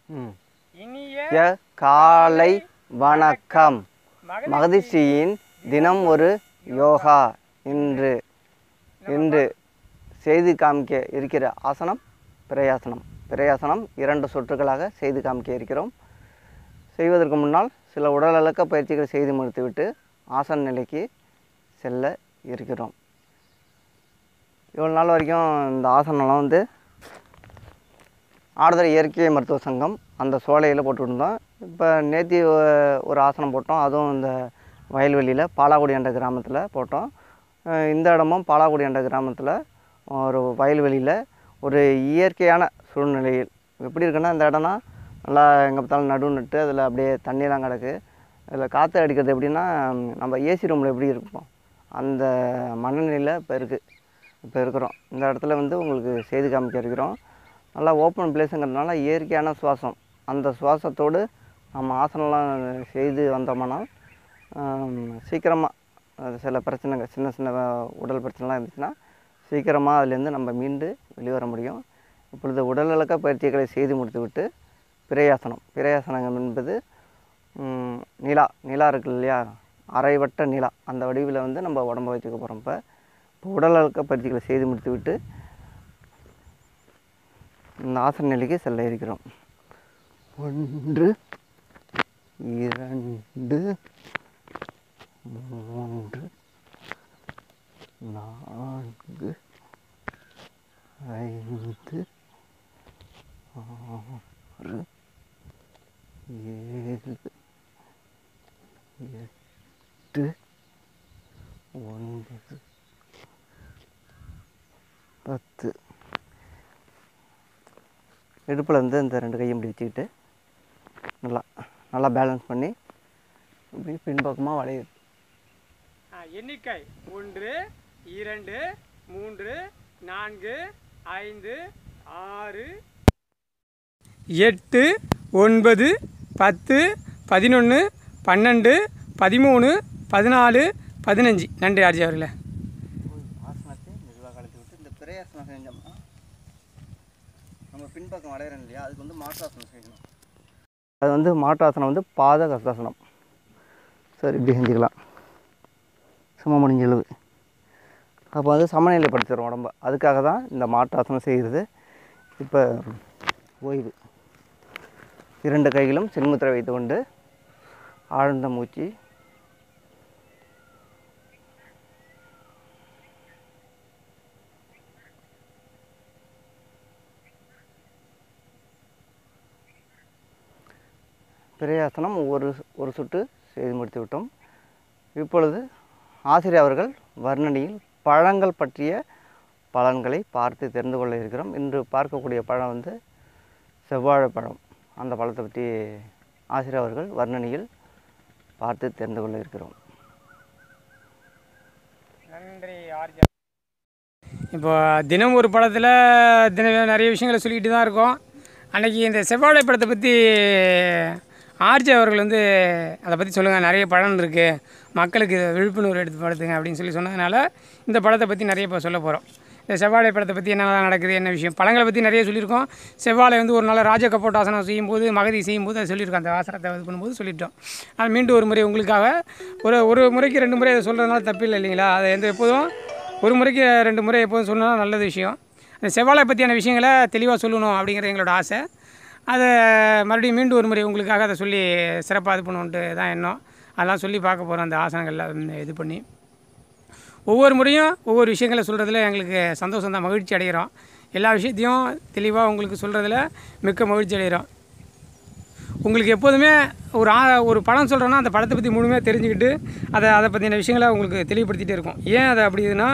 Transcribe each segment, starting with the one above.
இனிய காலை வணக்கம். மகரிஷியின் தினம் ஒரு யோகா. இன்று இன்று செய்து காமிக்க இருக்கிற ஆசனம் பிரயாசனம். பிரயாசனம் 2 சுற்றுகளாக செய்து காமிக்க இருக்கிறோம். செய்வதற்கு முன்னால் சில உடலடக்க பயிற்சிகள் செய்து முடித்துவிட்டு ஆசன நிலைக்கு செல்ல இருக்கிறோம். இவ்வளோ நாள் வரைக்கும் இந்த ஆசனம்லாம் வந்து ஆடுதுறை இயற்கை மருத்துவ சங்கம் அந்த சோலையில் போட்டுருந்தோம். இப்போ நேற்று ஒரு ஆசனம் போட்டோம். அதுவும் இந்த வயல்வெளியில் பாலாக்குடி என்ற கிராமத்தில் போட்டோம். இந்த இடமும் பாலாக்குடி என்ற கிராமத்தில் ஒரு வயல்வெளியில் ஒரு இயற்கையான சூழ்நிலையில் எப்படி இருக்குன்னா, இந்த இடம்னா நல்லா எங்கே பார்த்தாலும் நடு நட்டு அதில் அப்படியே தண்ணியெலாம் கிடக்கு. அதில் காற்று அடிக்கிறது எப்படின்னா, நம்ம ஏசி ரூமில் எப்படி இருக்கும் அந்த மனநிலையில் இப்போ இருக்கிறோம். இந்த இடத்துல வந்து உங்களுக்கு செய்து காமிக்க இருக்கிறோம். நல்லா ஓப்பன் பிளேஸுங்கிறதுனால இயற்கையான சுவாசம். அந்த சுவாசத்தோடு நம்ம ஆசனம்லாம் செய்து வந்தோம்னா சீக்கிரமாக சில பிரச்சனைகள் சின்ன சின்ன உடல் பிரச்சனைலாம் இருந்துச்சுன்னா சீக்கிரமாக அதுலேருந்து நம்ம மீண்டு வெளிவர முடியும். இப்பொழுது உடலிழக்க பயிற்சிகளை செய்து முடித்துவிட்டு பிரயாசனம். பிரயாசனம் என்பது நிலா இருக்குது இல்லையா, அரைவட்ட நிலா, அந்த வடிவில் வந்து நம்ம உடம்பை வச்சுக்க போகிறோம். இப்போ உடலிழக்க பயிற்சிகளை செய்து முடித்துவிட்டு இந்த ஆசன நிலைக்கு செல்ல இருக்கிறோம். 1 2 3 4 5 6 7 8 9 10. இடுப்பில் வந்து இந்த 2 கையும் இப்படி வச்சுக்கிட்டு நல்லா பேலன்ஸ் பண்ணி இப்படி பின்பக்கமாக வளையுது. எண்ணிக்கை 1 2 3 4 5 6 8 9 10 11 12 13 14 15. நன்றி ஆர்ஜி அவர்களே. ஆசனத்தை மெதுவாக கழித்து விட்டு இந்த பிரயாசனம் செஞ்சோம்னா நம்ம பின்பக்கம் வளையிறோம் இல்லையா, அதுக்கு வந்து மாற்றாசனம் செய்யணும். அது வந்து மாற்றாசனம் வந்து பாத கஷ்டாசனம். சரி, இப்படி செஞ்சுக்கலாம் சும்மா முடிஞ்ச அளவு. அப்போ வந்து சமநிலைப்படுத்திடுறோம் உடம்ப. அதுக்காக தான் இந்த மாற்றாசனம் செய்கிறது. இப்போ ஓய்வு. 2 கைகளும் சின்முத்திரை வைத்துக்கொண்டு ஆழ்ந்த மூச்சு பிரயாசனம் ஒரு சுற்று செய்து முடித்து விட்டோம். இப்பொழுது ஆசிரியர் அவர்கள் வர்ணனையில் பழங்கள் பற்றிய பலன்களை பார்த்து தெரிந்து கொள்ள இருக்கிறோம். இன்று பார்க்கக்கூடிய பழம் வந்து செவ்வாழைப்பழம். அந்த பழத்தை பற்றி ஆசிரியர் அவர்கள் வர்ணனையில் பார்த்து தெரிந்து கொள்ள இருக்கிறோம். நன்றி ஆர்ஜி. இப்போ தினம் ஒரு படத்தில் நிறைய விஷயங்களை சொல்லிக்கிட்டு தான் இருக்கோம். அன்றைக்கி இந்த செவ்வாழை பழத்தை பற்றி ஆர்ஜி அவர்கள் வந்து அதை பற்றி சொல்லுங்கள், நிறைய பழம் இருக்குது, மக்களுக்கு விழிப்புணர்வு எடுத்து படுத்துங்க அப்படின்னு சொன்னதுனால இந்த பழத்தை பற்றி நிறைய இப்போ சொல்ல போகிறோம். இந்த செவ்வாழை பழத்தை பற்றி என்னெல்லாம் நடக்குது, என்ன விஷயம், பழங்களை பற்றி நிறைய சொல்லியிருக்கோம். செவ்வாழை வந்து ஒரு நாள் ராஜ கப்போட் ஆசனம் செய்யும்போது, மகதி செய்யும்போது அதை சொல்லியிருக்கோம். அந்த ஆசனத்தை இது பண்ணும்போது சொல்லிட்டோம். அது மீண்டும் ஒரு முறை உங்களுக்காக ஒரு முறைக்கு 2 முறை அதை சொல்கிறதுனால தப்பில்லை இல்லைங்களா. அதை எப்போதும் ஒரு முறைக்கு 2 முறை எப்போதும் சொன்னால் நல்லது விஷயம். அந்த செவ்வாழை பற்றியான விஷயங்களை தெளிவாக சொல்லணும் அப்படிங்கிறது எங்களோட ஆசை. அதை மறுபடியும் மீண்டும் ஒரு முறை உங்களுக்காக அதை சொல்லி சிறப்பாக இது பண்ணுவோன்ட்டு தான் எண்ணம். அதெல்லாம் சொல்லி பார்க்க போகிறோம். அந்த ஆசனங்களில் இது பண்ணி ஒவ்வொரு முறையும் ஒவ்வொரு விஷயங்களை சொல்கிறதுல எங்களுக்கு சந்தோஷம் தான், மகிழ்ச்சி அடைகிறோம். எல்லா விஷயத்தையும் தெளிவாக உங்களுக்கு சொல்கிறதுல மிக்க மகிழ்ச்சி அடைகிறோம். உங்களுக்கு எப்போதுமே ஒரு படம் சொல்கிறோன்னா அந்த படத்தை பற்றி முழுமையாக தெரிஞ்சுக்கிட்டு அதை பற்றின விஷயங்களை உங்களுக்கு தெளிவுபடுத்திகிட்டே இருக்கும். ஏன் அதை அப்படி இதுன்னா,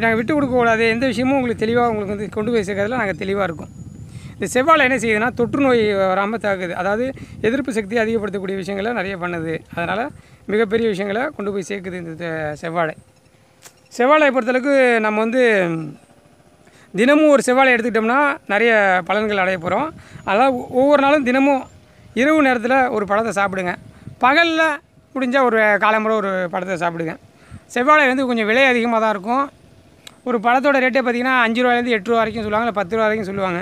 நாங்கள் விட்டு கொடுக்கக்கூடாது, எந்த விஷயமும் உங்களுக்கு தெளிவாக உங்களுக்கு வந்து கொண்டு போய் சேர்க்கறதுல நாங்கள் தெளிவாக இருக்கும். இந்த செவ்வாழை என்ன செய்யுதுன்னா, தொற்று நோய் வராமல் தாக்குது. அதாவது எதிர்ப்பு சக்தியை அதிகப்படுத்தக்கூடிய விஷயங்களை நிறைய பண்ணுது. அதனால் மிகப்பெரிய விஷயங்களை கொண்டு போய் சேர்க்குது இந்த செவ்வாழை பொறுத்தளவுக்கு நம்ம வந்து தினமும் ஒரு செவ்வாழை எடுத்துக்கிட்டோம்னா நிறைய பலன்கள் அடைய போகிறோம். அதாவது ஒவ்வொரு நாளும் தினமும் இரவு நேரத்தில் ஒரு பழத்தை சாப்பிடுங்க. பகலில் முடிஞ்சால் ஒரு காலம்புற ஒரு பழத்தை சாப்பிடுங்க. செவ்வாழை வந்து கொஞ்சம் விலை அதிகமாக தான் இருக்கும். ஒரு பழத்தோட ரேட்டே பார்த்திங்கன்னா 5 ரூபாயிலேருந்து 8 ரூபா வரைக்கும் சொல்லுவாங்க, இல்லை 10 ரூபா வரைக்கும் சொல்லுவாங்க.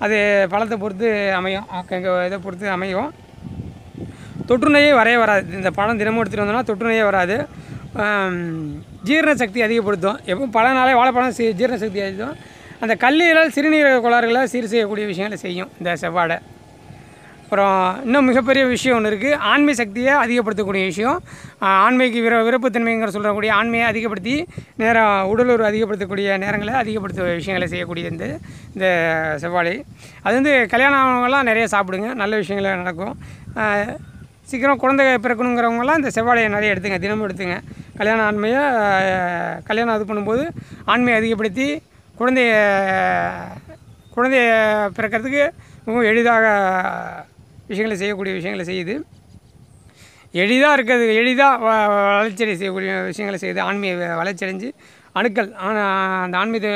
அது பழத்தை பொறுத்து அமையும், இதை பொறுத்து அமையும். தொற்று நோயே வரவே வராது. இந்த பழம் தினமும் எடுத்துகிட்டு வந்தோம்னா தொற்று நோயே வராது. ஜீரண சக்தி அதிகப்படுத்தும். எப்பவும் பழனாலே வாழைப்பழம் ஜீரண சக்தி அதிகம். அந்த கல்லீரல் சிறுநீரக கோளாறுகளை சீர் செய்யக்கூடிய விஷயங்களை செய்யும் இந்த செவ்வாழை. அப்புறம் இன்னும் மிகப்பெரிய விஷயம் ஒன்று இருக்குது, ஆண்மை சக்தியை அதிகப்படுத்தக்கூடிய விஷயம். ஆண்மைக்கு விருப்பத்தன்மைங்கிற சொல்லக்கூடிய ஆண்மையை அதிகப்படுத்தி உடலுறவு அதிகப்படுத்தக்கூடிய நேரங்களை அதிகப்படுத்த விஷயங்களை செய்யக்கூடிய இந்த செவ்வாழை. அது வந்து கல்யாணம் ஆனவங்கலாம் நிறைய சாப்பிடுங்க, நல்ல விஷயங்கள நடக்கும். சீக்கிரம் குழந்தை பிறக்கணுங்கிறவங்கலாம் இந்த செவ்வாழையை நிறைய எடுத்துங்க, தினமும் எடுத்துங்க. கல்யாணம் இது பண்ணும்போது ஆண்மையை அதிகப்படுத்தி குழந்தைய பிறக்கிறதுக்கு மிகவும் எளிதாக விஷயங்களை செய்யக்கூடிய விஷயங்களை செய்யுது. எளிதாக வளர்ச்சி செய்யக்கூடிய விஷயங்களை செய்யுது. ஆண்மையை வளர்ச்சி அடைஞ்சு அணுக்கள் அந்த ஆண்மையை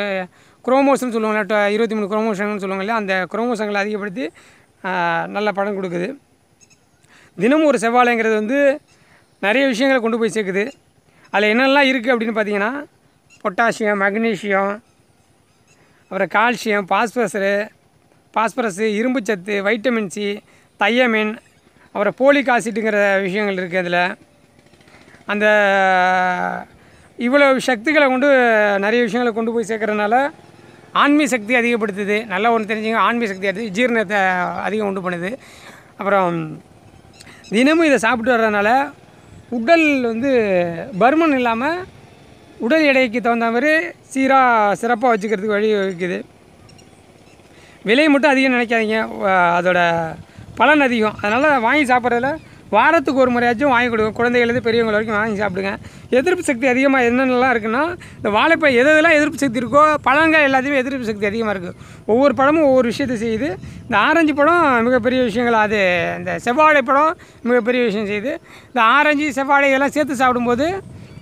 குரோமோசோம்னு சொல்லுவாங்க, 23 குரோமோசோம்னு சொல்லுவாங்க இல்லையா, அந்த குரோமோசோம்களை அதிகப்படுத்தி நல்ல பலன் கொடுக்குது. தினமும் ஒரு செவ்வாழைங்கிறது வந்து நிறைய விஷயங்களை கொண்டு போய் சேர்க்குது. அதில் என்னெல்லாம் இருக்குது அப்படின்னு பார்த்தீங்கன்னா, பொட்டாசியம், மக்னீசியம், அப்புறம் கால்சியம், பாஸ்பரஸு, இரும்புச்சத்து, வைட்டமின் சி, தையமின், அப்புறம் போலிக் ஆசிட்டுங்கிற விஷயங்கள் இருக்குது. அதில் அந்த இவ்வளோ சக்திகளை கொண்டு நிறைய விஷயங்களை கொண்டு போய் சேர்க்கறதுனால ஆண்மை சக்தி அதிகப்படுத்துது. நல்லா ஒன்று தெரிஞ்சுங்க, ஆண்மை சக்தி அடுத்து ஜீரணத்தை அதிகம் உண்டு பண்ணுது. அப்புறம் தினமும் இதை சாப்பிட்டு வர்றதுனால உடல் வந்து பருமன் இல்லாமல் உடல் எடைக்கு தகுந்த மாதிரி சிறப்பாக வச்சுக்கிறதுக்கு வழி வகுக்குது. விலை மட்டும் அதிகம் நினைக்காதீங்க, அதோட பலன் அதிகம். அதனால் வாங்கி சாப்பிட்றதுல வாரத்துக்கு ஒரு முறையாச்சும் வாங்கி கொடுங்க. குழந்தைகளுக்கு பெரியவங்க வரைக்கும் வாங்கி சாப்பிடுங்க. எதிர்ப்பு சக்தி அதிகமாக என்னென்னலாம் இருக்குன்னா, இந்த வாழைப்பழம் எதெல்லாம் எதிர்ப்பு சக்தி இருக்கோ பழங்கள் எல்லாத்தையுமே எதிர்ப்பு சக்தி அதிகமாக இருக்குது. ஒவ்வொரு பழமும் ஒவ்வொரு விஷயத்தை செய்யுது. இந்த ஆரஞ்சு பழம் மிகப்பெரிய விஷயங்கள், அது இந்த செவ்வாழை பழம் மிகப்பெரிய விஷயம் செய்யுது. இந்த ஆரஞ்சு செவ்வாழை இதெல்லாம் சேர்த்து சாப்பிடும்போது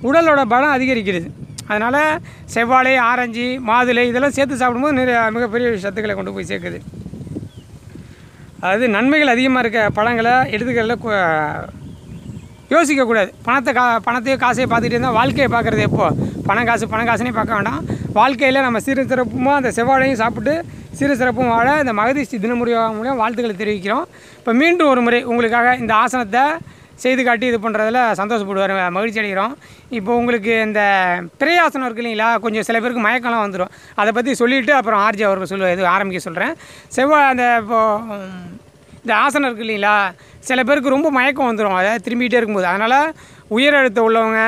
உடலோட பலம் அதிகரிக்கிறது. அதனால் செவ்வாழை, ஆரஞ்சு, மாதுளை இதெல்லாம் சேர்த்து சாப்பிடும்போது மிகப்பெரிய சத்துக்களை கொண்டு போய் சேர்க்குது. அதாவது நன்மைகள் அதிகமாக இருக்க பழங்களை எடுத்துக்கிறதுல யோசிக்கக்கூடாது. பணத்தையும் காசையும் பார்த்துக்கிட்டே இருந்தால் வாழ்க்கையை பார்க்குறது எப்போது பணம் காசுனே பார்க்க வேண்டாம். வாழ்க்கையில் நம்ம சிறு சிறப்புமாக அந்த செவ்வாழையும் சாப்பிட்டு சிறு சிறப்பும் வாழ இந்த மகதீஷ்டி தினமுறை மூலம் வாழ்த்துக்களை தெரிவிக்கிறோம். இப்போ மீண்டும் ஒரு முறை உங்களுக்காக இந்த ஆசனத்தை செய்து காட்டி இது பண்ணுறதுல சந்தோஷப்படுவார், மகிழ்ச்சி அடைகிறோம். இப்போ உங்களுக்கு இந்த பிறையாசனம் இருக்குது இல்லைங்களா, கொஞ்சம் சில பேருக்கு மயக்கம்லாம் வந்துடும். அதை பற்றி சொல்லிவிட்டு அப்புறம் ஆர்ஜி அவர்கள் இது ஆரம்பிக்க சொல்கிறேன். இப்போது இந்த ஆசனம் இருக்குது இல்லைங்களா, சில பேருக்கு ரொம்ப மயக்கம் வந்துடும், அதாவது திரும்பிக்கிட்டே இருக்கும்போது. அதனால் உயர் அழுத்தம் உள்ளவங்க,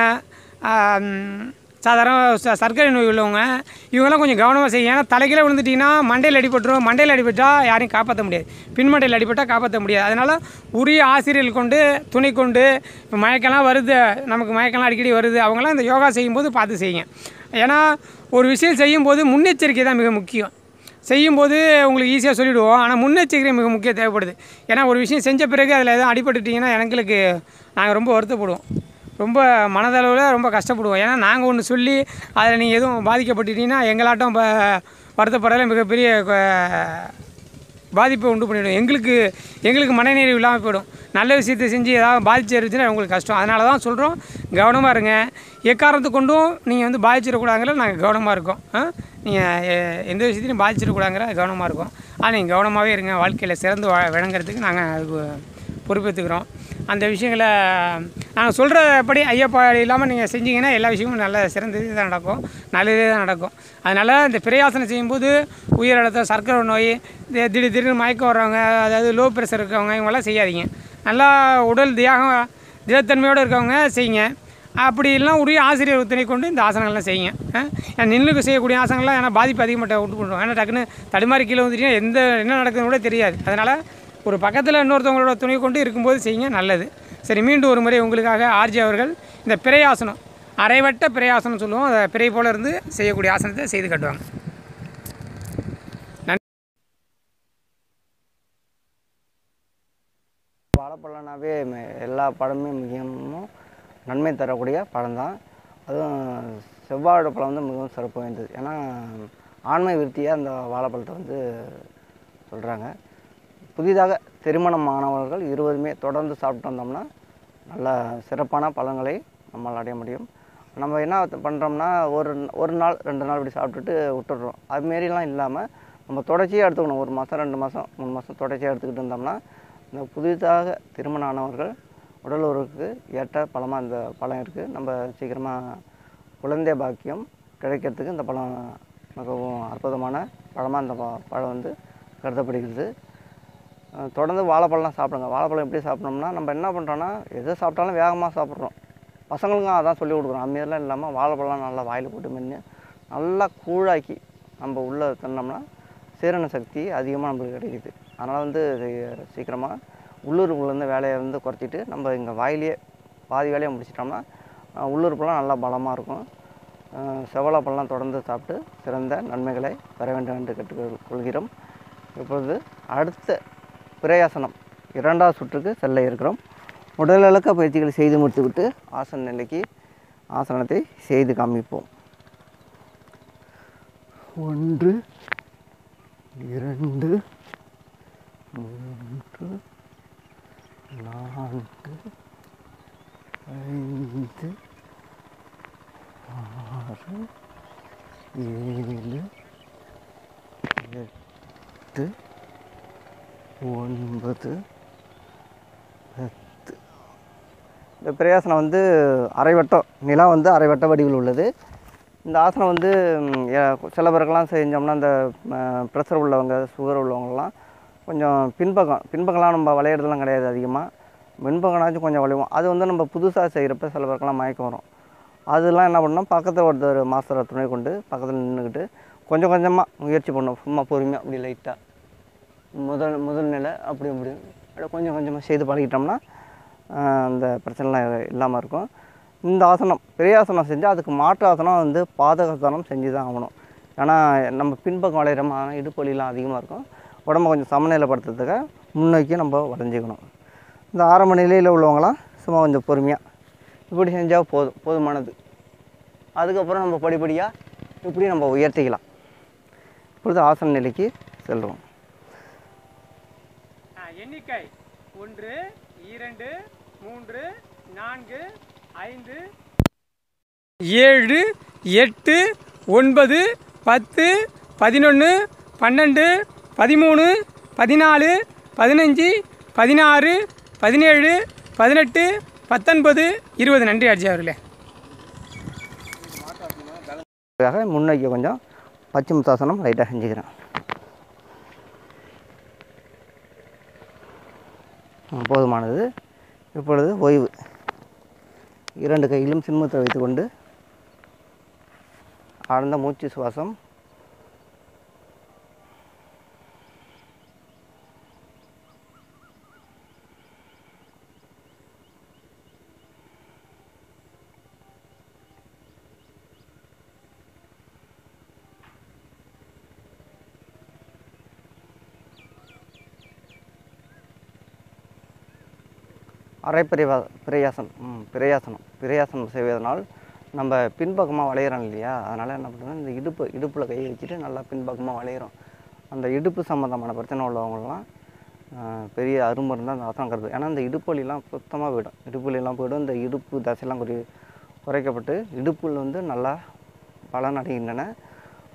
சாதாரண சர்க்கரை நோய் உள்ளவங்க, இவங்கெல்லாம் கொஞ்சம் கவனமாக செய்யும். ஏன்னா தலைக்கீழே விழுந்துட்டிங்கன்னா மண்டையில் அடிபட்டுரும். மண்டையில் அடிபட்டால் யாரையும் காப்பாற்ற முடியாது, பின்மண்டையில் அடிபட்டால் காப்பாற்ற முடியாது. அதனால் உரிய ஆசிரியர்கள் கொண்டு துணை கொண்டு, இப்போ மயக்கெல்லாம் வருது, நமக்கு மயக்கெல்லாம் அடிக்கடி வருது, அவங்களாம் இந்த யோகா செய்யும்போது பார்த்து செய்யுங்க. ஏன்னா ஒரு விஷயம் செய்யும்போது முன்னெச்சரிக்கை தான் மிக முக்கியம். செய்யும்போது உங்களுக்கு ஈஸியாக சொல்லிவிடுவோம், ஆனால் முன்னெச்சரிக்கை மிக முக்கியம் தேவைப்படுது. ஏன்னா ஒரு விஷயம் செஞ்ச பிறகு அதில் எதுவும் அடிபட்டுட்டிங்கன்னா நாங்கள் ரொம்ப வருத்தப்படுவோம், ரொம்ப மனதளவில் ரொம்ப கஷ்டப்படுவோம். ஏன்னா நாங்கள் ஒன்று சொல்லி அதில் நீங்கள் எதுவும் பாதிக்கப்பட்டுட்டீங்கன்னா எங்களாட்டம் வருத்தப்படுறதுல மிகப்பெரிய பாதிப்பை உண்டு பண்ணிவிடும். எங்களுக்கு மனநிறைவு இல்லாமல் போயிடும். நல்ல விஷயத்தை செஞ்சு ஏதாவது பாதிச்சிருச்சுன்னா உங்களுக்கு கஷ்டம். அதனால தான் சொல்கிறோம், கவனமாக இருங்க. எக்காரணத்தை கொண்டும் நீங்கள் பாதிச்சிடக்கூடாதுங்கிற நாங்கள் கவனமாக இருக்கோம். நீங்கள் எந்த விஷயத்தையும் பாதிச்சிடக்கூடாதுங்கிற கவனமாக இருக்கும். ஆனால் நீங்கள் கவனமாகவே இருங்க. வாழ்க்கையில் சிறந்து விளங்குறதுக்கு நாங்கள் அதுக்கு பொறுப்பேற்றுக்கிறோம். அந்த விஷயங்களை நாங்கள் சொல்கிறபடி ஐயப்பா இல்லாமல் நீங்கள் செஞ்சீங்கன்னா எல்லா விஷயமும் நல்ல சிறந்தது தான் நடக்கும், நல்லதே தான் நடக்கும். அதனால் இந்த பிறையாசனம் செய்யும்போது உயர் அழுத்தம், சர்க்கரை நோய், திடீர்னு மயக்கம் வர்றவங்க, அதாவது லோ ப்ரெஷர் இருக்கவங்க, இவங்கெல்லாம் செய்யாதீங்க. நல்லா உடல் திடத்தன்மையோடு இருக்கவங்க செய்யுங்க. அப்படி இல்லைனா உரிய ஆசிரியர் துணை கொண்டு இந்த ஆசனங்கள்லாம் செய்யுங்க. நின்றுக்கு செய்யக்கூடிய ஆசனங்கள்லாம் ஏன்னா பாதிப்பு அதிகமாக விட்டு பண்ணுறோம். ஏன்னா டக்குன்னு தடுமாறி கீழே வந்துட்டீங்கன்னா என்ன நடக்குதுன்னு கூட தெரியாது. அதனால் ஒரு பக்கத்தில் இன்னொருத்தவங்களோட துணை கொண்டு இருக்கும்போது செய்யுங்க, நல்லது. சரி, மீண்டும் ஒரு முறை உங்களுக்காக ஆர்ஜி அவர்கள் இந்த பிறையாசனம், அரைவட்ட பிறையாசனம் சொல்லுவோம், அதை பிறை போல் இருந்து செய்யக்கூடிய ஆசனத்தை செய்து காட்டுவாங்க. வாழைப்பழம்னாவே எல்லா பழமுமே மிகவும் நன்மை தரக்கூடிய பழம்தான். அதுவும் செவ்வாழை பழம் மிகவும் சிறப்பு வாய்ந்தது. ஏன்னா ஆண்மை விருத்தியாக அந்த வாழைப்பழத்தை சொல்கிறாங்க. புதிதாக திருமணமானவர்கள் இருவருமே தொடர்ந்து சாப்பிட்டு வந்தோம்னா நல்ல சிறப்பான பலன்களை நம்மால் அடைய முடியும். நம்ம என்ன பண்ணுறோம்னா ஒரு நாள் 2 நாள் இப்படி சாப்பிட்டுட்டு விட்டுடுறோம். அதுமாரிலாம் இல்லாமல் நம்ம தொடர்ச்சியாக எடுத்துக்கணும். 1 மாதம் 2 மாதம் 3 மாதம் தொடர்ச்சியாக எடுத்துக்கிட்டு இருந்தோம்னா இந்த புதிதாக திருமணம் ஆனவர்கள் உடல் உறவுக்கு ஏற்ற பழமாக இந்த பழம் இருக்குது. நம்ம சீக்கிரமாக குழந்தை பாக்கியம் கிடைக்கிறதுக்கு இந்த பழம் மிகவும் அற்புதமான பழமாக இந்த பழம் வந்து கருதப்படுகிறது. தொடர்ந்து வாழைப்பழம்லாம் சாப்பிடுங்க. வாழைப்பழம் எப்படி சாப்பிட்றோம்னா, நம்ம என்ன பண்ணுறோன்னா எதை சாப்பிட்டாலும் வேகமாக சாப்பிட்றோம். பசங்களுக்கும் அதான் சொல்லிக் கொடுக்குறோம். அதுமாரிலாம் இல்லாமல் வாழைப்பழம் நல்லா வாயில் போட்டு மென்று நல்லா கூழாக்கி நம்ம உள்ளே தின்னோம்னா சீரண சக்தி அதிகமாக நம்மளுக்கு கிடைக்குது. அதனால் வந்து சீக்கிரமாக உள்ளுறுப்புலேருந்து வேலையை வந்து குறைச்சிட்டு நம்ம இங்கே வாயிலேயே பாதி வேலையை முடிச்சிட்டோம்னா உள்ளுறுப்புலாம் நல்லா பலமாக இருக்கும். செவ்வாழைப்பழம்லாம் தொடர்ந்து சாப்பிட்டு சிறந்த நன்மைகளை பெற வேண்டும் என்று கேட்டுக்கொள்கிறோம். இப்பொழுது அடுத்த பிரயாசனம் 2வது சுற்றுக்கு செல்ல இருக்கிறோம். உடலிழக்க பயிற்சிகளை செய்து முடித்துவிட்டு ஆசன நிலைக்கு ஆசனத்தை செய்து காமிப்போம். 1 2 3 4 5 6 7 8 9 10. இந்த பிரயாசனம் வந்து அரைவட்டம் நிலா வந்து அரைவட்ட வடிவில் உள்ளது. இந்த ஆசனம் வந்து சில பேருக்கெல்லாம் செஞ்சோம்னா இந்த ப்ரெஷர் உள்ளவங்க சுகர் உள்ளவங்கலாம் கொஞ்சம் பின்பக்கம்லாம் நம்ம விளையிறதுலாம் கிடையாது. அதிகமாக முன்பக்கம்னாச்சும் கொஞ்சம் விளைவோம். அது வந்து நம்ம புதுசாக செய்கிறப்ப சில பேருக்கெல்லாம் மயக்கம் வரும். அதெல்லாம் என்ன பண்ணோம், பக்கத்தில் ஒருத்தர் மாஸ்டரை துணை கொண்டு பக்கத்தில் நின்றுக்கிட்டு கொஞ்சம் கொஞ்சமாக முயற்சி பண்ணோம். சும்மா பொறுமையாக அப்படி லைட்டாக முதல் நிலை அப்படி அப்படியே கொஞ்சம் கொஞ்சமாக செய்து பழகிட்டோம்னா அந்த பிரச்சனைலாம் இல்லாமல் இருக்கும். இந்த ஆசனம் பெரியாசனம் செஞ்சால் அதுக்கு மாற்று ஆசனம் வந்து பாதகாசனம் செஞ்சு தான் ஆகணும். ஏன்னா நம்ம பின்பக்கம் வளையிறோமா இடுப்பு வலிலாம் அதிகமாக இருக்கும். உடம்பை கொஞ்சம் சமநிலைப்படுத்துறதுக்காக முன்னோக்கி நம்ம வளைஞ்சிக்கணும். இந்த ஆரம்ப நிலையில் உள்ளவங்களாம் சும்மா கொஞ்சம் பொறுமையாக இப்படி செஞ்சால் போதுமானது. அதுக்கப்புறம் நம்ம படிப்படியாக இப்படி நம்ம உயர்த்திக்கலாம். இப்பொழுது ஆசன நிலைக்கு செல்வோம். எண்ணிக்கை 1 2 3 4 5 7 8 9 10 11 12 13 14 15 16 17 18 19 20. நன்றி ஆட்சி அவர்களே. முன்னோக்கி கொஞ்சம் பச்சைமுத்தாசனம் லைட்டாக செஞ்சுக்கிறேன். போதுமானது. இப்பொழுது ஓய்வு. 2 கையிலும் சின்முத்திரை வைத்துக்கொண்டு ஆழ்ந்த மூச்சு சுவாசம். பிரயாசனம் செய்வதனால் நம்ம பின்பக்கமாக வளையிறோம் இல்லையா, அதனால் என்ன பண்ணுறோம், இந்த இடுப்பில் கை வச்சுட்டு நல்லா பின்பக்கமாக வளையிறோம். அந்த இடுப்பு சம்மந்தமான பிரச்சனை உள்ளவங்களாம் பெரிய அருமருந்து அந்த ஆசனம் கருது. ஏன்னா இந்த இடுப்பு வலிலாம் சுத்தமாக போயிடும். இடுப்பு வலிலாம் போய்டும். இந்த இடுப்பு தசையெல்லாம் குறைக்கப்பட்டு இடுப்பில் வந்து நல்லா பலன் அடைகின்றன.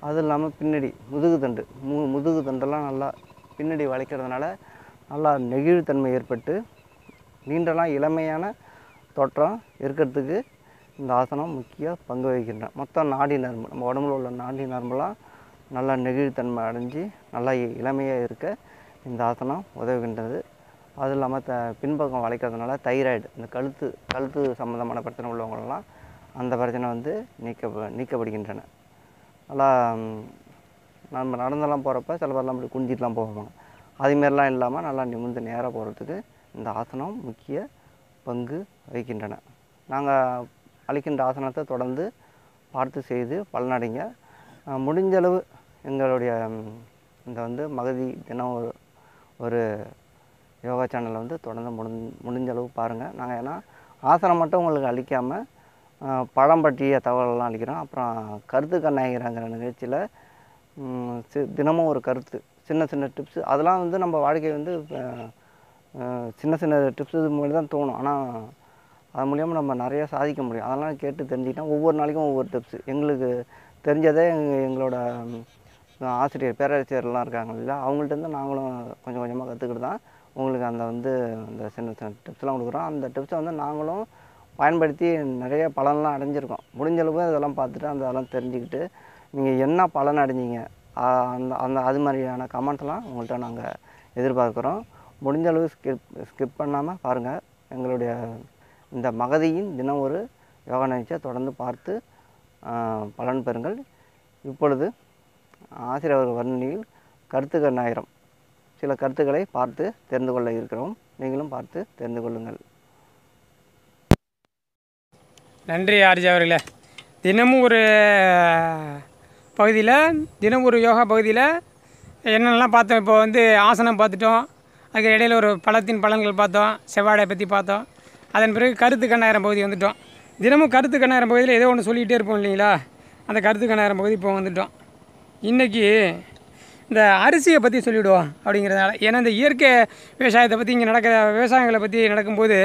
அது இல்லாமல் பின்னாடி முதுகு தண்டெல்லாம் நல்லா பின்னாடி வளைக்கிறதுனால நல்லா நெகிழ்வுத்தன்மை ஏற்பட்டு நீண்டெல்லாம் இளமையான தோற்றம் இருக்கிறதுக்கு இந்த ஆசனம் முக்கிய பங்கு வகிக்கின்றன. மொத்தம் நாடி நரம்பு, நம்ம உடம்புல உள்ள நாடி நரம்புலாம் நல்லா நெகிழ்வுத்தன்மை அடைஞ்சு நல்லா இளமையாக இருக்க இந்த ஆசனம் உதவுகின்றது. அது இல்லாமல் பின்பக்கம் வளைக்கிறதுனால தைராய்டு, இந்த கழுத்து சம்மந்தமான பிரச்சனை உள்ளவங்களெல்லாம் அந்த பிரச்சனை வந்து நீக்கப்படுகின்றன. நல்லா நம்ம நடந்தெல்லாம் போகிறப்ப சில பேர்லாம் அப்படி குஞ்சிட்டுலாம் போவாங்க. அதுமாரிலாம் இல்லாமல் நல்லா நிமிர்ந்து நேராக போகிறதுக்கு இந்த ஆசனம் முக்கிய பங்கு வகிக்கின்றன. நாங்கள் அளிக்கின்ற ஆசனத்தை தொடர்ந்து பார்த்து செய்து பலனடைங்க. முடிஞ்சளவு எங்களுடைய இந்த வந்து மகதி தினம் ஒரு யோகா சேனலை வந்து தொடர்ந்து முடிஞ்சளவு பாருங்கள். நாங்கள் ஏன்னா ஆசனம் மட்டும் உங்களுக்கு அளிக்காமல் பழம் பற்றிய தகவலெல்லாம் அளிக்கிறோம். அப்புறம் கருத்து கண்ணாயிராங்கிற நிகழ்ச்சியில் தினமும் ஒரு கருத்து, சின்ன டிப்ஸு, அதெல்லாம் வந்து நம்ம வாழ்க்கை வந்து சின்ன டிப்ஸு இது மாதிரி தான் தோணும். ஆனால் அது மூலியமாக நம்ம நிறைய சாதிக்க முடியும். அதெல்லாம் கேட்டு தெரிஞ்சுக்கிட்டா ஒவ்வொரு நாளைக்கும் ஒவ்வொரு டிப்ஸ் எங்களுக்கு தெரிஞ்சதை எங்களோட ஆசிரியர் பேராசிரியர்லாம் இருக்காங்க இல்லையா, அவங்கள்ட்டேருந்து நாங்களும் கொஞ்சம் கொஞ்சமாக கற்றுக்கிட்டு தான் உங்களுக்கு இந்த சின்ன சின்ன டிப்ஸ்லாம் கொடுக்குறோம். அந்த டிப்ஸை நாங்களும் பயன்படுத்தி நிறைய பலன்லாம் அடைஞ்சிருக்கோம். முடிஞ்ச அளவு இதெல்லாம் பார்த்துட்டு அதெல்லாம் தெரிஞ்சுக்கிட்டு நீங்கள் என்ன பலன் அடைஞ்சிங்க அது மாதிரியான கமெண்ட்ஸ்லாம் உங்கள்கிட்ட நாங்கள் எதிர்பார்க்குறோம். முடிஞ்ச அளவு ஸ்கிப் பண்ணாமல் பாருங்கள். எங்களுடைய இந்த மகதியின் தினம் ஒரு யோகா நிகழ்ச்சியை தொடர்ந்து பார்த்து பலன் பெறுங்கள். இப்பொழுது ஆசிரியர் வர்ணனையில் கருத்துக்கள் 1000 சில கருத்துக்களை பார்த்து தெரிந்து கொள்ள இருக்கிறோம். நீங்களும் பார்த்து தெரிந்து கொள்ளுங்கள். நன்றி ஆர்ஜி அவர்களே. தினமும் ஒரு பகுதியில் தினம் ஒரு யோகா பகுதியில் என்னென்னலாம் பார்த்தோம். இப்போ ஆசனம் பார்த்துட்டோம், அதுக்கு இடையில் ஒரு பழத்தின் பலன்கள் பார்த்தோம், செவ்வாடை பற்றி பார்த்தோம். அதன் பிறகு கருத்து கண்ணாயிரம் பகுதி வந்துவிட்டோம். தினமும் கருத்து கண்ணாயிரம் பகுதியில் ஏதோ ஒன்று சொல்லிகிட்டே இருப்போம் இல்லைங்களா, அந்த கருத்து கண்ணாயிரம் பகுதி இப்போ வந்துவிட்டோம். இன்றைக்கி இந்த அரிசியை பற்றி சொல்லிவிடுவோம் அப்படிங்கிறதுனால. ஏன்னா இந்த இயற்கை விவசாயத்தை பற்றி இங்கே விவசாயங்களை பற்றி நடக்கும்போது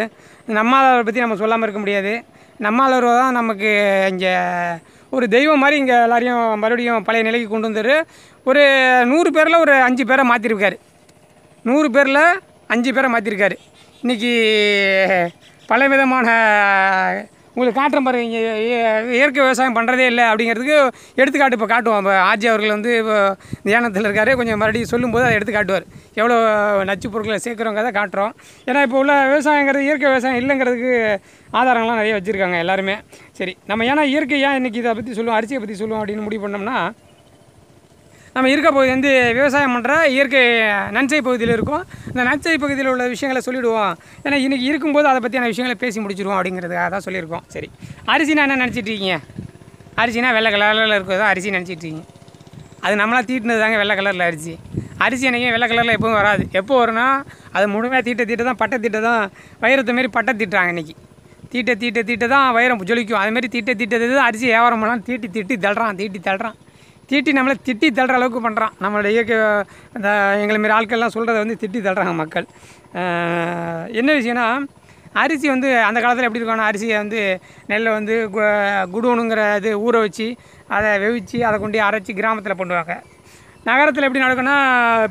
நம்மாளரை பற்றி நம்ம சொல்லாமல் இருக்க முடியாது. நம்மாளர் தான் நமக்கு இங்கே ஒரு தெய்வம் மாதிரி இங்கே எல்லாரையும் மறுபடியும் பழைய நிலைக்கு கொண்டு வந்துரு. ஒரு 100 பேரில் ஒரு 5 பேரை மாற்றிருக்காரு. 100 பேரில் 5 பேரை மாற்றிருக்காரு. இன்றைக்கி பல விதமான உங்களுக்கு காட்டுற மாதிரி இங்கே இயற்கை விவசாயம் பண்ணுறதே இல்லை அப்படிங்கிறதுக்கு எடுத்துக்காட்டு இப்போ காட்டுவோம். இப்போ ஆர்ஜி அவர்கள் இப்போ தியானத்தில் இருக்கார், கொஞ்சம் மறுபடியும் சொல்லும்போது அதை எடுத்து காட்டுவார். எவ்வளோ நச்சு பொருட்களை சேர்க்குறவங்க காட்டுறோம். ஏன்னா இப்போ உள்ள விவசாயங்கிறது இயற்கை விவசாயம் இல்லைங்கிறதுக்கு ஆதாரங்கள்லாம் நிறைய வச்சுருக்காங்க எல்லாருமே. சரி, நம்ம ஏன்னா இயற்கையாக இன்றைக்கி இதை பற்றி சொல்லுவோம், அரிசியை பற்றி சொல்லுவோம் அப்படின்னு முடிவு பண்ணோம்னா, நம்ம இருக்க பகுதி விவசாயம் பண்ணுற இயற்கை நன்சை பகுதியில் இருக்கும். இந்த நன்சை பகுதியில் உள்ள விஷயங்களை சொல்லிவிடுவோம். ஏன்னா இன்றைக்கி இருக்கும்போது அதை பற்றியான விஷயங்களை பேசி முடிச்சிடுவோம் அப்படிங்கிறதுக்காக தான் சொல்லியிருக்கோம். சரி, அரிசினா என்ன நினச்சிட்ருக்கீங்க? அரிசினா வெள்ளை கலரில் இருக்கிறது தான் அரிசி நினச்சிட்ருக்கீங்க. அது நம்மளாம் தீட்டினது தாங்க வெள்ளை கலரில் அரிசி. அரிசி என்னைக்கு வெள்ளை கலரில் எப்பவும் வராது. எப்போ வரும்னா அது முழுமையாக தீட்ட தான் பட்டை தீட்ட தான் வைரத்தை மாரி பட்டை தீட்டுறாங்க இன்றைக்கி. தீட்ட தான் வைரம் ஜொலிக்கும். அதுமாரி தீட்டது தான் அரிசி வியாபாரம் பண்ணலாம். தீட்டி தள்ளுறான். தீட்டி நம்மளை திட்டி தள்ளுற அளவுக்கு பண்ணுறான். நம்மளோட இயற்கை இந்த எங்களை மாரி ஆட்கள்லாம் சொல்கிறத திட்டி தள்ளுறாங்க மக்கள். என்ன விஷயம்னா, அரிசி அந்த காலத்தில் எப்படி இருக்கணும், அரிசியை நெல்லை குடோனுங்கிற இது ஊற வச்சு அதை வெவிச்சு அதை கொண்டு அரைச்சி கிராமத்தில் பண்ணுவாங்க. நகரத்தில் எப்படி நடக்குன்னா,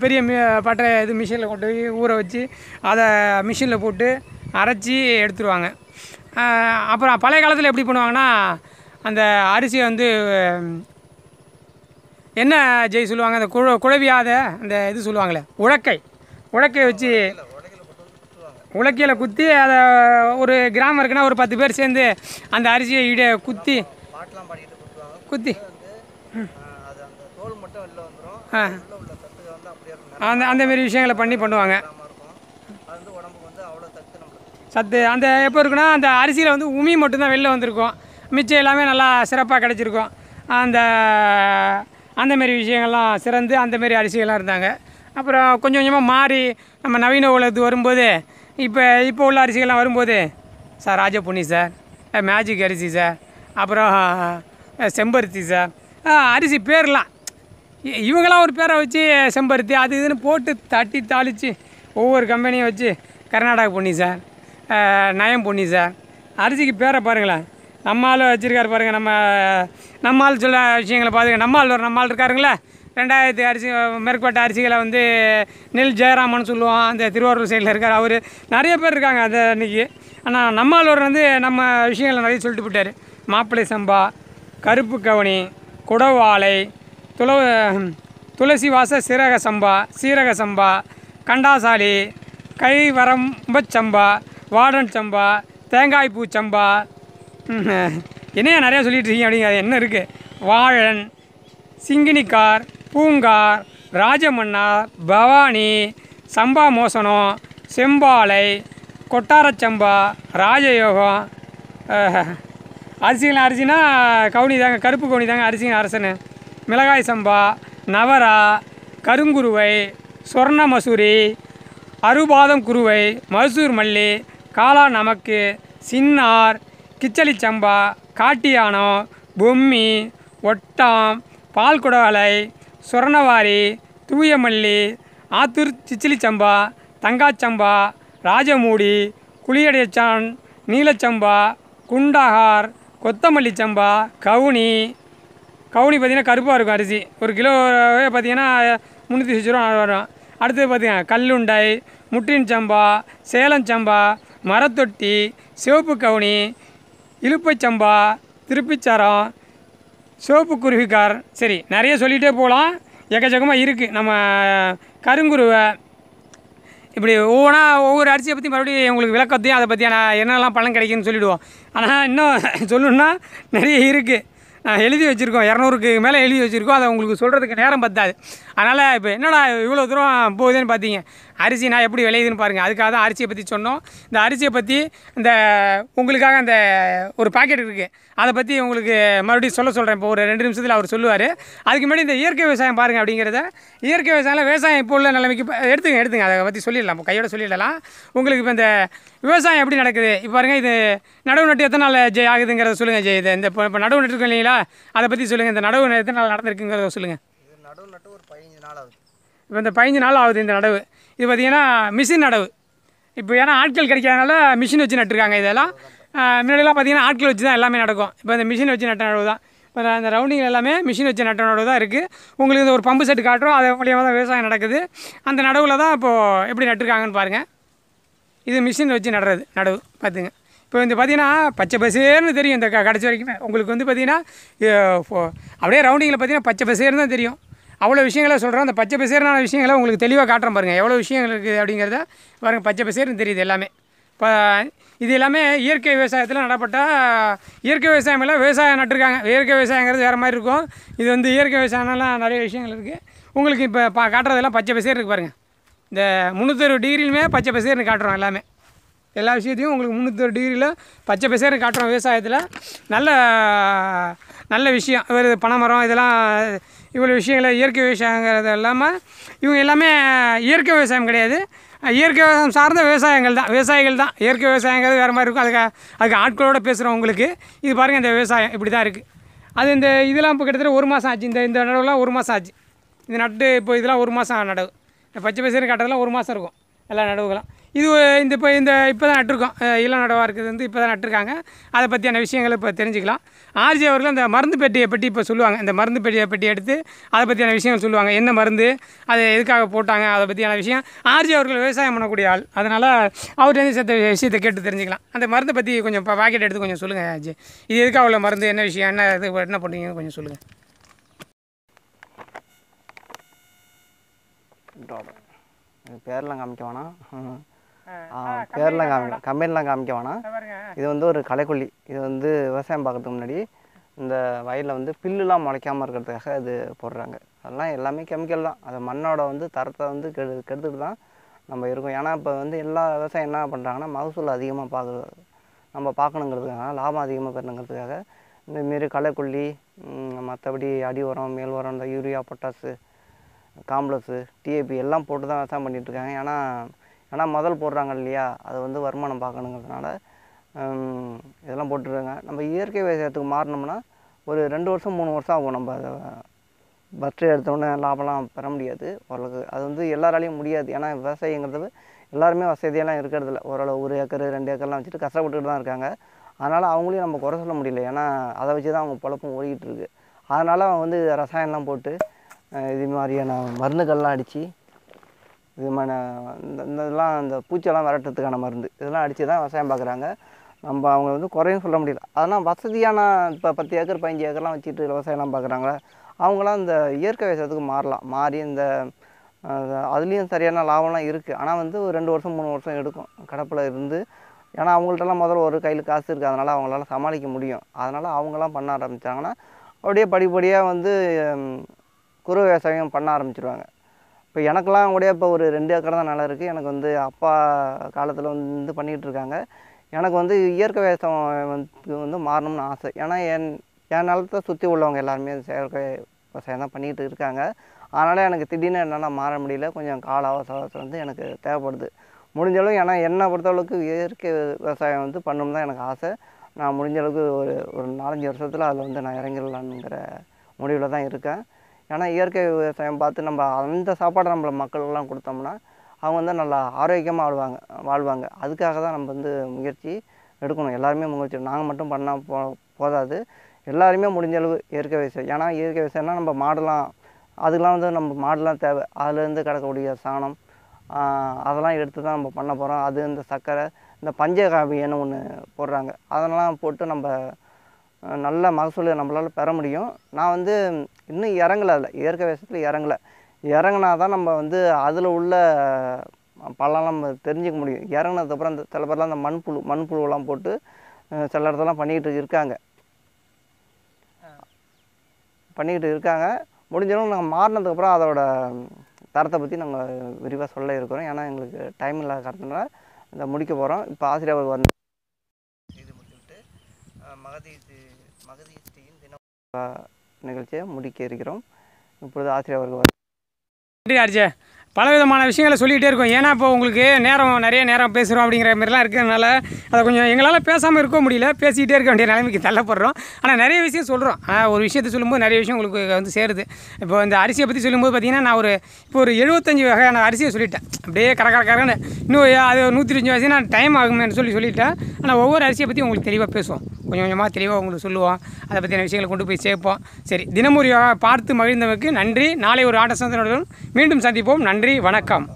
பெரிய பட்டை இது மிஷினில் கொண்டு போய் ஊற வச்சு அதை மிஷினில் போட்டு அரைச்சி எடுத்துருவாங்க. அப்புறம் பழைய காலத்தில் எப்படி பண்ணுவாங்கன்னா, அந்த அரிசியை என்ன ஜெய் சொல்லுவாங்க, அந்த குழவியாத அந்த இது சொல்லுவாங்களே, உலக்கை வச்சு உலக்கையில் குத்தி அதை ஒரு கிராமம் இருக்குன்னா ஒரு 10 பேர் சேர்ந்து அந்த அரிசியை குத்தி அந்தமாரி விஷயங்களை பண்ணுவாங்க. சத்து எப்போ இருக்குன்னா, அந்த அரிசியில் உமி மட்டும்தான் வெளில வந்திருக்கும், மிச்சம் எல்லாமே நல்லா சிறப்பாக கிடச்சிருக்கும். அந்தமாரி விஷயங்கள்லாம் சிறந்து அந்தமாரி அரிசிகள்லாம் இருந்தாங்க. அப்புறம் கொஞ்சம் கொஞ்சமாக மாறி நம்ம நவீன உலகத்து வரும்போது இப்போ உள்ள அரிசிகள்லாம் வரும்போது, சார் ராஜபுண்ணி சார், மேஜிக் அரிசி சார், அப்புறம் செம்பருத்தி சார், அரிசி பேர்லாம் இவங்களாம் ஒரு பேரை வச்சு செம்பருத்தி அது இதுன்னு போட்டு தட்டி தாளித்து ஒவ்வொரு கம்பெனியும் வச்சு கர்நாடகா பொன்னி சார், நயம் பொன்னி சார், அரிசிக்கு பேரை பாருங்களேன். நம்ம ஆள் வச்சுருக்காரு பாருங்கள். நம்ம ஆள் சொல்ல விஷயங்களை பார்த்துங்க. நம்ம ஆள் இருக்காருங்களே, 2000 அரிசி மேற்கொட்ட அரிசிகளை நெல் ஜெயராமன் சொல்லுவோம், அந்த திருவாரூர் சைடில் இருக்கார். அவர் நிறைய பேர் இருக்காங்க அந்த அன்றைக்கி. ஆனால் நம்ம ஆள் நம்ம விஷயங்களை நிறைய சொல்லிட்டு போயிட்டார். மாப்பிள்ளை சம்பா, கருப்பு கவனி, குடவாழை, துளசி வாச சீரக சம்பா, கண்டாசாலி, கைவரம்பச்சம்பா, வாடன் சம்பா, தேங்காய்ப்பூ சம்பா, என்னையா நிறையா சொல்லிட்டு இருக்கீங்க அப்படிங்கிறது என்ன இருக்குது, வாழன், சிங்கினிக்கார், பூங்கார், ராஜமன்னார், பவானி, சம்பா மோசனம், செம்பாலை, கொட்டாரச்சம்பா, ராஜயோகம். அரிசினா கவுனி தாங்க, கருப்பு கவுனி தாங்க அரிசிங்க அரசனு. மிளகாய் சம்பா, நவரா, கருங்குருவை, சொர்ண மசூரி, அறுபாதம் குருவை, மசூர் மல்லி, காளா நமக்கு, சின்னார், கிச்சலி சம்பா, காட்டியானம், பொம்மி, ஒட்டாம், பால் குடவலை, சொர்ணவாரி, தூயமல்லி, ஆத்தூர் சிச்சிலி சம்பா, தங்காச்சம்பா, ராஜமூடி, குளியடையச்சான், நீலச்சம்பா, குண்டாகார், கொத்தமல்லி சம்பா, கவுனி பார்த்திங்கன்னா கருப்பாக இருக்கும் அரிசி. ஒரு கிலோவே பார்த்திங்கன்னா 320 ரூபா வரும். அடுத்தது பார்த்திங்கன்னா கல்லுண்டை, முட்டின் சம்பா, சேலம் சம்பா, மரத்தொட்டி, சிவப்பு கவுனி, இலுப்பை சம்பா, திருப்பிச்சாரம், சிவப்பு குருவிக்கார். சரி, நிறைய சொல்லிகிட்டே போகலாம், எக்கச்சக்கமாக இருக்குது. நம்ம கருங்குருவை, இப்படி ஒவ்வொரு அரிசியை பற்றி மறுபடியும் உங்களுக்கு விளக்கத்தையும் அதை பற்றியான என்னெல்லாம் பலன் கிடைக்குன்னு சொல்லிவிடுவோம். ஆனால் இன்னும் சொல்லணுன்னா நிறைய இருக்குது. எழுதி வச்சுருக்கோம், 200க்கு மேலே எழுதி வச்சுருக்கோம். அதை உங்களுக்கு சொல்கிறதுக்கு நேரம் பத்தாது. அதனால் இப்போ என்னடா இவ்வளோ தூரம் போகுதுன்னு பார்த்தீங்க, அரிசி நான் எப்படி விளையுதுன்னு பாருங்கள். அதுக்காக தான் அரிசியை பற்றி சொன்னோம். இந்த அரிசியை பற்றி இந்த உங்களுக்காக அந்த ஒரு பாக்கெட் இருக்குது, அதை பற்றி உங்களுக்கு மறுபடியும் சொல்கிறேன். இப்போ ஒரு 2 நிமிஷத்தில் அவர் சொல்லுவார். அதுக்கு முன்னாடி இந்த இயற்கை விவசாயம் பாருங்கள். அப்படிங்கிறத இயற்கை விவசாயம் இப்போ உள்ள நிலைமைக்கு எடுத்துங்க அதை பற்றி சொல்லிடலாம், கையோட சொல்லிடலாம். உங்களுக்கு இப்போ இந்த விவசாயம் எப்படி நடக்குது இப்போ பாருங்கள். இது நடவு நட்டு எத்தனை நாள் ஜெய் ஆகுதுங்கிறத சொல்லுங்கள் ஜெய். இது இந்த இப்போ நடவு நட்டுருக்கோம் இல்லைங்களா, அதை பற்றி சொல்லுங்கள். இந்த நடவு எத்தனை நாள் நடந்திருக்குங்கிறத சொல்லுங்கள். இது நடவு நட்டு ஒரு 15 நாள் ஆகுது. இப்போ இந்த 15 நாள் ஆகுது இந்த நடவு. இது பார்த்திங்கன்னா மிஷின் நடவு. இப்போ ஏன்னா ஆட்கள் கிடைக்காதனால மிஷின் வச்சு நட்டுருக்காங்க. இதெல்லாம் முன்னாடிலாம் பார்த்திங்கன்னா ஆட்கள் வச்சு தான் எல்லாமே நடக்கும். இப்போ இந்த மிஷின் வச்சு நட்ட நடவு தான். இப்போ அந்த ரவுண்டிங் எல்லாமே மிஷின் வச்சு நட்ட நடவு தான் இருக்குது. உங்களுக்கு இது ஒரு பம்பு செட்டு காட்டுறோம், அது மூலியமாக தான் விவசாயம் நடக்குது. அந்த நடவில் தான் இப்போது எப்படி நட்டுருக்காங்கன்னு பாருங்கள். இது மிஷின் வச்சு நடுறது நடவு பார்த்துங்க. இப்போ வந்து பார்த்திங்கன்னா பச்சை பசேர்னு தெரியும் இந்த கடைசி வரைக்குமே. உங்களுக்கு வந்து பார்த்திங்கன்னா அப்படியே ரவுண்டிங்கில் பார்த்திங்கன்னா பச்சை பசேர்னு தான் தெரியும். அவ்வளோ விஷயங்களை சொல்கிறோம். அந்த பச்சை பசேர்னான விஷயங்களை உங்களுக்கு தெளிவாக காட்டுறோம் பாருங்கள், எவ்வளோ விஷயங்கள் இருக்குது அப்படிங்கிறத பாருங்கள். பச்சை பசேர்னு தெரியுது எல்லாமே. இப்போ இது எல்லாமே இயற்கை விவசாயத்தில் நடப்பட்ட இயற்கை விவசாயம் எல்லாம் விவசாயம் நட்டுருக்காங்க. இயற்கை விவசாயங்கிறது வேறு மாதிரி இருக்கும். இது வந்து இயற்கை விவசாயம்லாம் நிறைய விஷயங்கள் இருக்குது. உங்களுக்கு இப்போ காட்டுறதெல்லாம் பச்சை பசேர் இருக்குது பாருங்கள். இந்த 360 டிகிரிலுமே பச்சை பசேர்னு காட்டுறோம் எல்லாமே. எல்லா விஷயத்தையும் உங்களுக்கு 360 டிகிரியில் பச்சை பசேர்னு காட்டுறோம். விவசாயத்தில் நல்ல விஷயம் ஒரு பனைமரம் இதெல்லாம் இவ்வளோ விஷயங்களை இயற்கை விவசாயங்கிறது இல்லாமல் இவங்க எல்லாமே இயற்கை விவசாயம் கிடையாது, இயற்கை விவசாயம் சார்ந்த விவசாயிகள் தான். இயற்கை விவசாயங்கிறது வேறு மாதிரி இருக்கும். அதுக்கு ஆட்களோடு பேசுகிறோம் உங்களுக்கு. இது பாருங்கள், இந்த விவசாயம் இப்படி தான் இருக்குது. அது இந்த இதெல்லாம் இப்போ கிட்டத்தட்ட 1 மாதம் ஆச்சு. இந்த நடவுலாம் 1 மாதம் ஆச்சு. இது நட்டு இப்போ இதெல்லாம் 1 மாதம் நடவு. பச்சை பசேர்னு காட்டுறதுலாம் 1 மாதம் இருக்கும் எல்லா நடவுகளும். இது இப்போ தான் நட்டுருக்கோம். இளம் நடவாக இருக்குது வந்து இப்போ தான் நட்டுருக்காங்க. அதை பற்றியான விஷயங்களை இப்போ தெரிஞ்சுக்கலாம். ஆர்ஜி அவர்கள் அந்த மருந்து பெட்டியை பற்றி இப்போ சொல்லுவாங்க. இந்த மருந்து பெட்டி எடுத்து அதை பற்றியான விஷயங்கள் சொல்லுவாங்க. என்ன மருந்து, அது எதுக்காக போட்டாங்க, அதை பற்றியான விஷயம். ஆர்ஜி அவர்கள் விவசாயம் பண்ணக்கூடிய ஆள், அதனால் அவர்கிட்ட சேர்த்த விஷயத்தை கேட்டு தெரிஞ்சுக்கலாம். அந்த மருந்தை பற்றி கொஞ்சம் இப்போ பாக்கெட் எடுத்து கொஞ்சம் சொல்லுங்கள் ஆர்ஜி. இது எதுக்காக உள்ள மருந்து, என்ன விஷயம், என்ன பண்ணுறீங்கன்னு கொஞ்சம் சொல்லுங்கள். பேரெலாம் காமிக்க வேணாம், பேரெலாம் கம்பெனிலாம் காமிக்க வேணாம். இது வந்து ஒரு களைக்கொல்லி. இது வந்து விவசாயம் பார்க்கறதுக்கு முன்னாடி இந்த வயலில் வந்து பில்லுலாம் முளைக்காமல் இருக்கிறதுக்காக இது போடுறாங்க. அதெல்லாம் எல்லாமே கெமிக்கல் தான். அது மண்ணோட வந்து தரத்தை வந்து கெடுத்துட்டு தான் நம்ம இருக்கோம். ஏன்னா இப்போ வந்து எல்லா விவசாயம் என்ன பண்ணுறாங்கன்னா மகசூல் அதிகமாக நம்ம பார்க்கணுங்கிறதுக்காக, லாபம் அதிகமாக பெறணுங்கிறதுக்காக இந்தமாரி களைக்கொல்லி, மற்றபடி அடி உரம், மேல் உரம், இந்த யூரியா, பொட்டாசு, காம்ப்ளெக்ஸு, டிஏபி எல்லாம் போட்டு தான் விவசாயம் பண்ணிகிட்ருக்காங்க. ஏன்னா முதல் போடுறாங்க இல்லையா, அது வந்து வருமானம் பார்க்கணுங்கிறதுனால இதெல்லாம் போட்டுருக்காங்க. நம்ம இயற்கை விவசாயத்துக்கு மாறினோம்னா ஒரு 2 வருஷம் 3 வருஷம் ஆகும். நம்ம அதை பற்று எடுத்தோடனே லாபம்லாம் பெற முடியாது ஓரளவுக்கு. அது வந்து எல்லாராலையும் முடியாது. ஏன்னா விவசாயிங்கிறது எல்லாருமே வசதியெல்லாம் இருக்கிறதில்ல. ஓரளவு 1 ஏக்கர் 2 ஏக்கர்லாம் வச்சுட்டு கஷ்டப்பட்டுட்டு தான் இருக்காங்க. அதனால் அவங்களையும் நம்ம குறை சொல்ல முடியல. ஏன்னா அதை வச்சு தான் அவங்க பொழப்பும் ஓடிக்கிட்டு இருக்குது. அதனால் அவங்க வந்து ரசாயனம்லாம் போட்டு இது மாதிரியான மருந்துகள்லாம் அடித்து இதுமான இதெல்லாம் இந்த பூச்செல்லாம் விரட்டுறதுக்கான மருந்து இதெல்லாம் அடித்து தான் விவசாயம் பார்க்குறாங்க. நம்ம அவங்க வந்து குறையும் சொல்ல முடியல. அதெல்லாம் வசதியான இப்போ 10 ஏக்கர் 15 ஏக்கர்லாம் வச்சுட்டு விவசாயம்லாம் பார்க்குறாங்களே, அவங்களாம் இந்த இயற்கை விவசாயத்துக்கு மாறி இந்த அதுலேயும் சரியான லாபம்லாம் இருக்குது. ஆனால் வந்து ஒரு 2 வருஷம் 3 வருஷம் எடுக்கும் கடப்பில் இருந்து. ஏன்னா அவங்கள்ட்டலாம் முதல்ல ஒரு கையில் காசு இருக்குது, அதனால் அவங்களால சமாளிக்க முடியும். அதனால் அவங்களாம் பண்ண ஆரம்பித்தாங்கன்னா அப்படியே படிப்படியாக வந்து குறு விவசாயம் பண்ண ஆரம்பிச்சிடுவாங்க. இப்போ எனக்கெல்லாம் கூட இப்போ ஒரு 2 ஏக்கர் தான் நிலம் இருக்குது. எனக்கு வந்து அப்பா காலத்தில் வந்து பண்ணிக்கிட்டு இருக்காங்க. எனக்கு வந்து இயற்கை விவசாயம் வந்து மாறணும்னு ஆசை. ஏன்னா என் நிலத்தை சுற்றி உள்ளவங்க எல்லாருமே செயற்கை விவசாயம் தான் பண்ணிக்கிட்டு இருக்காங்க. அதனால் எனக்கு திடீர்னு என்னால் மாற முடியல. கொஞ்சம் கால அவகாசம் வந்து எனக்கு தேவைப்படுது. முடிஞ்சளவு ஏன்னா என்னை பொறுத்தளவுக்கு இயற்கை விவசாயம் வந்து பண்ணணும் தான் எனக்கு ஆசை. நான் முடிஞ்சளவுக்கு ஒரு 4-5 வருஷத்தில் அதில் வந்து நான் இறங்கிடலான்ங்கிற முடிவில் தான் இருக்கேன். ஏன்னா இயற்கை விவசாயம் பார்த்து நம்ம அந்த சாப்பாடை நம்மள மக்களுக்கெல்லாம் கொடுத்தோம்னா அவங்க வந்து நல்லா ஆரோக்கியமாக வாழ்வாங்க. அதுக்காக தான் நம்ம வந்து முயற்சி எடுக்கணும். எல்லாருமே முன்வச்சு நாங்கள் மட்டும் பண்ணால் போதாது. எல்லாருமே முடிஞ்ச அளவு இயற்கை விவசாயம். ஏன்னா இயற்கை விவசாயம்னா நம்ம மாடுலாம் அதுக்கெலாம் வந்து நம்ம மாடுலாம் தேவை. அதுலேருந்து கிடக்கக்கூடிய சாணம் அதெல்லாம் எடுத்து தான் நம்ம பண்ண போகிறோம். அது இந்த சர்க்கரை இந்த பஞ்சகாவியன்னு ஒன்று போடுறாங்க. அதெல்லாம் போட்டு நம்ம நல்ல மகசூல் நம்மளால் பெற முடியும். நான் வந்து இன்னும் இறங்கலை அதில், இயற்கை விவசாயத்தில் இறங்கினா தான் நம்ம வந்து அதில் உள்ள பலன்லாம் நம்ம தெரிஞ்சுக்க முடியும். இறங்கினதுக்கப்புறம் அந்த சில பேர்லாம் அந்த மண்புழுவெல்லாம் போட்டு சில இடத்துலாம் பண்ணிக்கிட்டு இருக்காங்க. முடிஞ்சளவு நாங்கள் மாறினதுக்கப்புறம் அதோட தரத்தை பற்றி நாங்கள் விரிவாக சொல்ல இருக்கிறோம். ஏன்னா எங்களுக்கு டைம் இல்லாத காரணத்தினால இதை முடிக்க போகிறோம். இப்போ ஆசிரியர் வந்து இது முடிச்சுட்டு மகதீஷ்டியின் தின நிகழ்ச்சியை முடிக்க இருக்கிறோம். இப்பொழுது ஆசிரியர் அவர்கள் நன்றி ஆர்ஜே. பல விதமான விஷயங்களை சொல்லிகிட்டே இருக்கோம். ஏன்னா இப்போ உங்களுக்கு நிறைய நேரம் பேசுகிறோம் அப்படிங்கிற மாதிரிலாம் இருக்கிறதுனால அதை கொஞ்சம் எங்களால் பேசாமல் இருக்க முடியல, பேசிக்கிட்டே இருக்க வேண்டிய நிலைமைக்கு தள்ளப்படுறோம். ஆனால் நிறைய விஷயம் சொல்கிறோம். ஒரு விஷயத்தை சொல்லும்போது நிறைய விஷயம் உங்களுக்கு வந்து சேருது. இப்போ இந்த அரிசியை பற்றி சொல்லும்போது பார்த்திங்கன்னா நான் இப்போ ஒரு 75 வகையான அரிசியை சொல்லிட்டேன். அப்படியே கரன்னு இன்னும் அது 125 வயசு நான் டைம் ஆகுமேன்னு சொல்லிட்டேன். ஆனால் ஒவ்வொரு அரிசியை பற்றி உங்களுக்கு தெளிவாக பேசுவோம், கொஞ்சம் கொஞ்சமாக தெளிவாக உங்களுக்கு சொல்லுவோம். அதை பற்றின விஷயங்களை கொண்டு போய் சேர்ப்போம். சரி, தினமுறையாக பார்த்து மகிழ்ந்தவருக்கு நன்றி. நாளை ஒரு ஆட்ட சந்தனுடன் மீண்டும் சந்திப்போம். நன்றி, வணக்கம்.